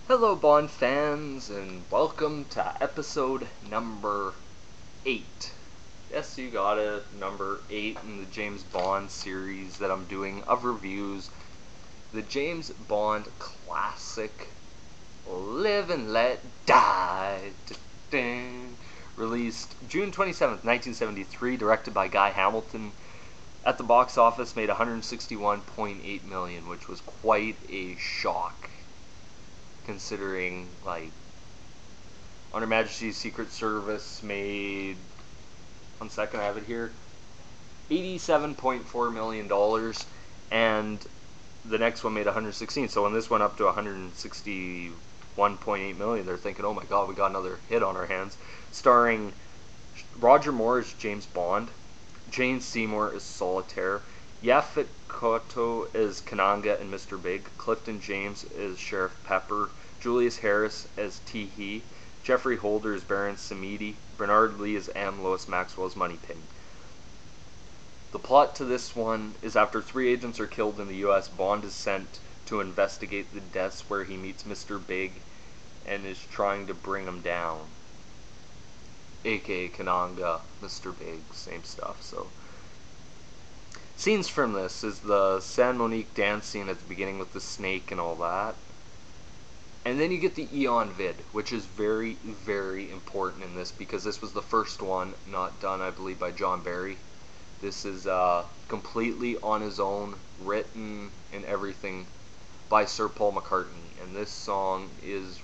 Hello, Bond fans, and welcome to episode number 8. Yes, you got it, number 8 in the James Bond series that I'm doing of reviews. The James Bond classic, Live and Let Die, released June 27th, 1973, directed by Guy Hamilton. At the box office, made $161.8 million, which was quite a shock, considering, like, On Her Majesty's Secret Service made, one second, I have it here, $87.4 million, and the next one made 116. So when this went up to 161.8 million, they're thinking, oh my god, we got another hit on our hands. Starring Roger Moore as James Bond, Jane Seymour as Solitaire, Yaphet Kotto as Kananga and Mr. Big, Clifton James as Sheriff Pepper, Julius Harris as Tee-Hee, Jeffrey Holder as Baron Samedi, Bernard Lee as M. Lois Maxwell as Moneypin. The plot to this one is after 3 agents are killed in the U.S., Bond is sent to investigate the deaths, where he meets Mr. Big and is trying to bring him down. A.K.A. Kananga, Mr. Big, same stuff. So, scenes from this is the San Monique dance scene at the beginning with the snake and all that. And then you get the Eon vid, which is very, very important in this, because this was the first one not done, I believe, by John Barry. This is completely on his own, written and everything by Sir Paul McCartney. And this song is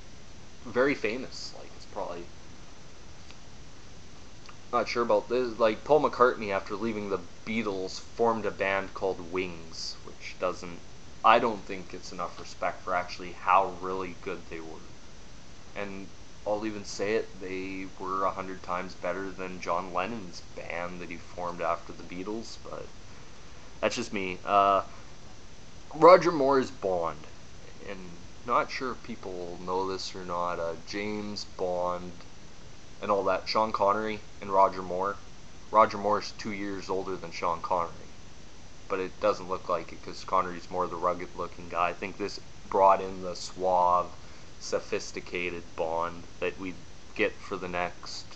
very famous. Like, it's probably... not sure about this. Like, Paul McCartney, after leaving the Beatles, formed a band called Wings, which doesn't... I don't think it's enough respect for actually how really good they were. And I'll even say it, they were 100 times better than John Lennon's band that he formed after the Beatles, but that's just me. Roger Moore is Bond, and not sure if people know this or not, James Bond and all that, Sean Connery and Roger Moore. Roger Moore's 2 years older than Sean Connery, but it doesn't look like it because Connery's more the rugged looking guy. I think this brought in the suave, sophisticated Bond that we get for the next,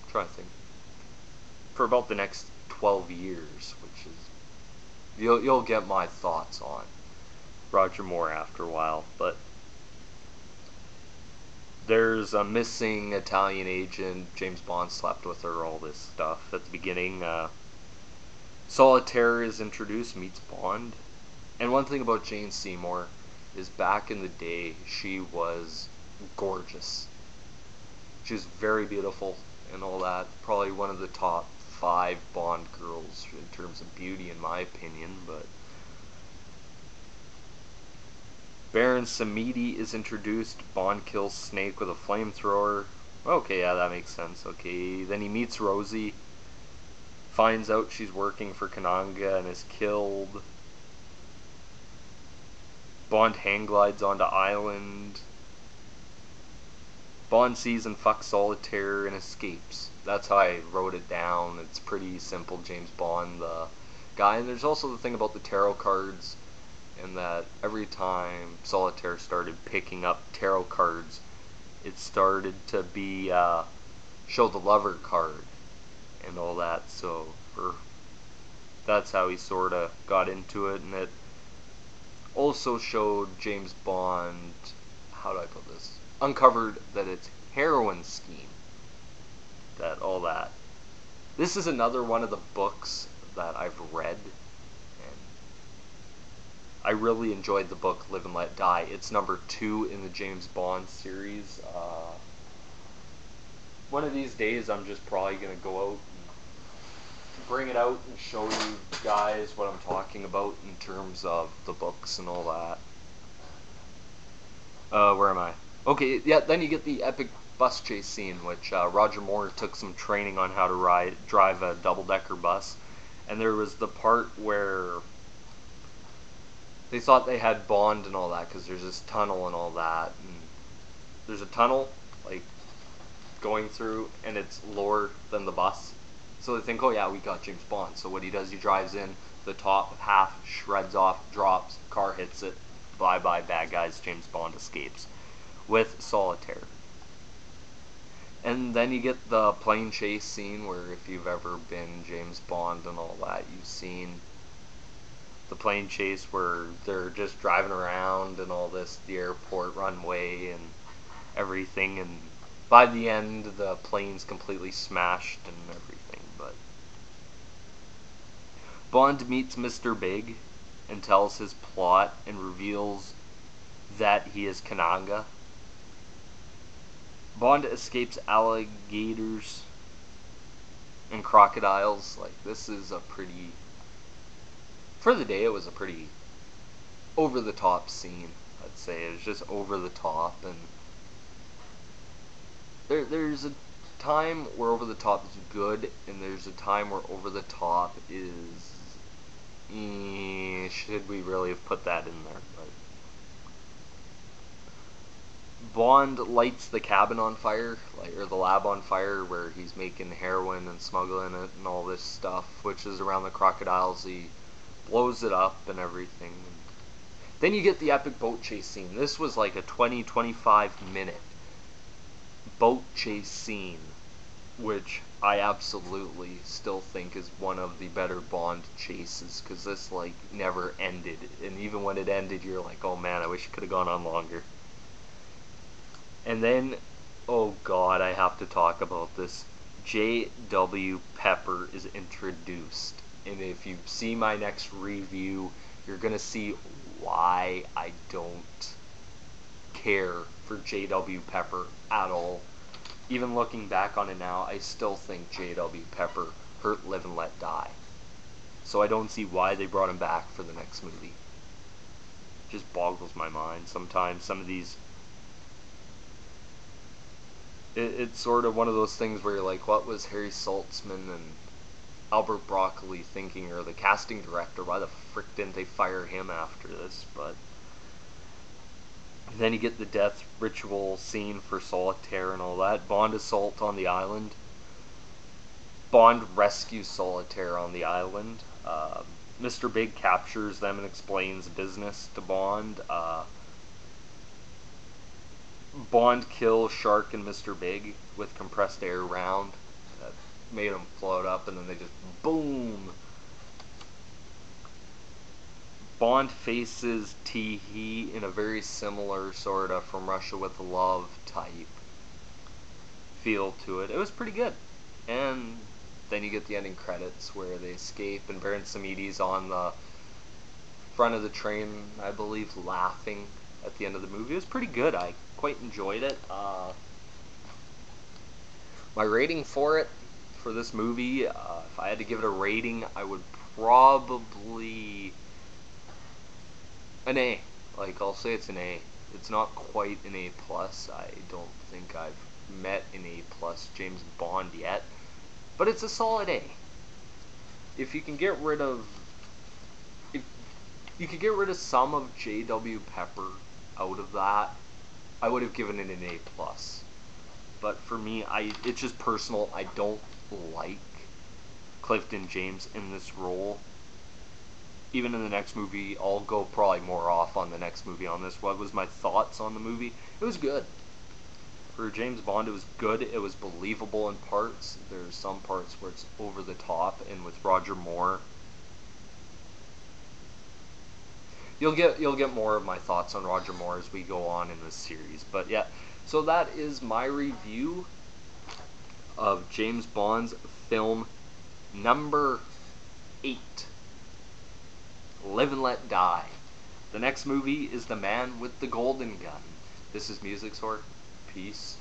I'm trying to think, for about the next 12 years, which is, you'll get my thoughts on Roger Moore after a while. But there's a missing Italian agent, James Bond slept with her, all this stuff at the beginning. Solitaire is introduced, meets Bond. And one thing about Jane Seymour is, back in the day, she was gorgeous. She was very beautiful and all that. Probably one of the top 5 Bond girls in terms of beauty, in my opinion. But Baron Samedi is introduced. Bond kills Snake with a flamethrower. Okay, yeah, that makes sense. Okay, then he meets Rosie, finds out she's working for Kananga and is killed. Bond hang glides onto island. Bond sees and fucks Solitaire and escapes. That's how I wrote it down. It's pretty simple, James Bond, the guy. And there's also the thing about the tarot cards, and that every time Solitaire started picking up tarot cards, it started to be show the lover card and all that. So that's how he sort of got into it. And it also showed James Bond, how do I put this, uncovered that it's heroin scheme, that all that. This is another one of the books that I've read, and I really enjoyed the book Live and Let Die. It's number 2 in the James Bond series. One of these days I'm just probably going to go out and bring it out and show you guys what I'm talking about in terms of the books and all that. Where am I? Okay, yeah, then you get the epic bus chase scene, which Roger Moore took some training on how to drive a double-decker bus. And there was the part where they thought they had Bond and all that, because there's this tunnel and all that. And there's a tunnel, like, going through, and it's lower than the bus. So they think, oh yeah, we got James Bond. So what he does, he drives in, the top half shreds off, drops, car hits it, bye-bye bad guys, James Bond escapes with Solitaire. And then you get the plane chase scene where, if you've ever been James Bond and all that, you've seen the plane chase where they're just driving around and all this, the airport runway and everything, and by the end the plane's completely smashed and everything. But Bond meets Mr. Big and tells his plot and reveals that he is Kananga. Bond escapes alligators and crocodiles. Like, this is a pretty, for the day, it was a pretty over-the-top scene, I'd say. It was just over-the-top, and there's a time where over-the-top is good, and there's a time where over-the-top is, should we really have put that in there? But Bond lights the cabin on fire, or the lab on fire, where he's making heroin and smuggling it and all this stuff, which is around the crocodiles. He blows it up and everything. Then you get the epic boat chase scene. This was like a 20-25 minute boat chase scene, which I absolutely still think is one of the better Bond chases, because this like never ended, and even when it ended, you're like, oh man, I wish it could have gone on longer. And then, oh god, I have to talk about this. J.W. Pepper is introduced, and if you see my next review, you're gonna see why I don't care for J.W. Pepper at all. Even looking back on it now, I still think J.W. Pepper hurt, live, and let die. So I don't see why they brought him back for the next movie. It just boggles my mind. Sometimes some of these, it's sort of one of those things where you're like, what was Harry Saltzman and Albert Broccoli thinking, or the casting director? Why the frick didn't they fire him after this? But then you get the death ritual scene for Solitaire and all that. Bond assault on the island. Bond rescues Solitaire on the island. Mr. Big captures them and explains business to Bond. Bond kills Shark and Mr. Big with compressed air round that made them float up, and then they just boom. Bond faces Tee-Hee in a very similar sort of From Russia with Love type feel to it. It was pretty good. And then you get the ending credits where they escape, and Baron Samedi's on the front of the train, I believe, laughing at the end of the movie. It was pretty good. I quite enjoyed it. My rating for it, for this movie, if I had to give it a rating, I would probably an A. Like, I'll say it's an A. It's not quite an A+. I don't think I've met an A+ James Bond yet. But it's a solid A. If you can get rid of... If you could get rid of some of J.W. Pepper out of that, I would have given it an A+. But for me, it's just personal. I don't like Clifton James in this role. Even in the next movie, I'll go probably more off on the next movie on this. What was my thoughts on the movie? It was good. For James Bond, it was good. It was believable in parts. There's some parts where it's over the top, and with Roger Moore, you'll get more of my thoughts on Roger Moore as we go on in this series. But yeah, so that is my review of James Bond's film number 8. Live and Let Die. The next movie is The Man with the Golden Gun. This is Music Sword. Peace.